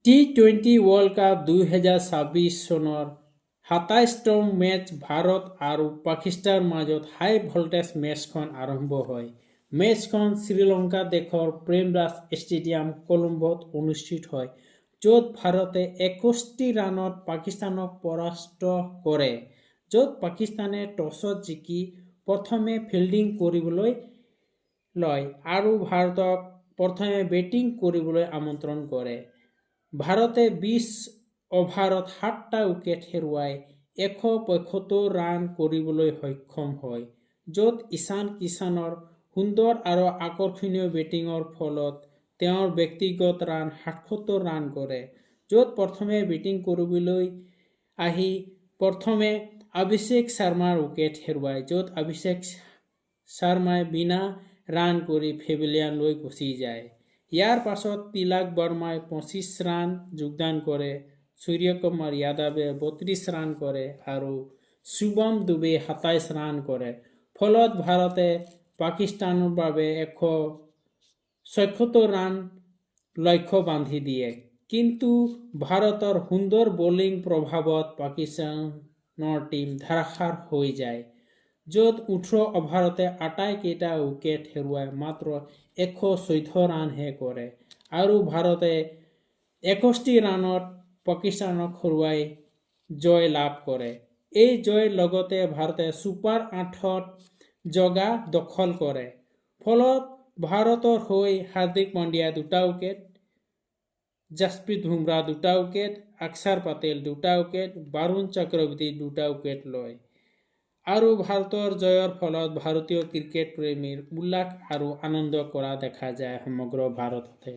টি-20 world cup 2026 চনৰ ২৭তম match Bharat আৰু পাকিস্তানৰ মাজত হাই ভল্টেজ মেচখন আৰম্ভ হয়। মেচখন শ্ৰীলংকা দেশৰ প্ৰেমৰাজ ষ্টেডিয়াম কলম্বোত অনুষ্ঠিত হয়, য'ত ভাৰতে ৬১ ৰানত পাকিস্তানক পৰাস্ত কৰে। য'ত পাকিস্তানে টছত জিকি প্ৰথমে ফিল্ডিং কৰিবলৈ লয় আৰু ভাৰতক প্ৰথমে বেটিং কৰিবলৈ আমন্ত্ৰণ কৰে। ভাৰতে ২০ অভাৰত ৭টা উইকেট হেৰুৱাই ১৭৫ ৰান কৰিবলৈ সক্ষম হয়, য'ত ঈশান কিষাণৰ সুন্দৰ আৰু আকৰ্ষণীয় বেটিঙৰ ফলত তেওঁৰ ব্যক্তিগত ৰান ৭৭ ৰান কৰে। য'ত প্ৰথমে বেটিং কৰিবলৈ আহি প্ৰথমে অভিষেক শৰ্মাৰ উইকেট হেৰুৱায়, য'ত অভিষেক শৰ্মাই বিনা ৰান কৰি পেভিলিয়নলৈ গুচি যায়। ইয়াৰ পাছত তিলক বৰ্মাই ২৫ ৰান যোগদান কৰে, সূৰ্যকুমাৰ যাদৱে ৩২ ৰান কৰে আৰু শুভম দুবে ২৭ ৰান কৰে। ফলত ভাৰতে পাকিস্তানৰ বাবে ১৭৬ ৰান লক্ষ্য বান্ধি দিয়ে। কিন্তু ভাৰতৰ সুন্দৰ বলিং প্ৰভাৱত পাকিস্তানৰ টীম ধাৰাসাৰ হৈ যায়, য'ত ১৮ অভাৰতে আটাইকেইটা উইকেট হেৰুৱাই মাত্ৰ ১১৪ ৰানহে কৰে আৰু ভাৰতে ৬১ ৰানত পাকিস্তানক হৰুৱাই জয় লাভ কৰে। এই জয়ৰ লগতে ভাৰতে ছুপাৰ ৮ত জগা দখল কৰে। ফলত ভাৰতৰ হৈ হাৰ্দিক পাণ্ডিয়া ২টা উইকেট, যশপ্ৰীত বুমৰাহ ২টা উইকেট, অক্ষৰ পেটেল ২টা উইকেট, বৰুণ চক্ৰৱৰ্তী ২টা উইকেট লয় আৰু ভাৰতৰ জয়ৰ ফলত ভাৰতীয় ক্ৰিকেট প্ৰেমীৰ উল্লাস আৰু আনন্দ কৰা দেখা যায় সমগ্ৰ ভাৰততে।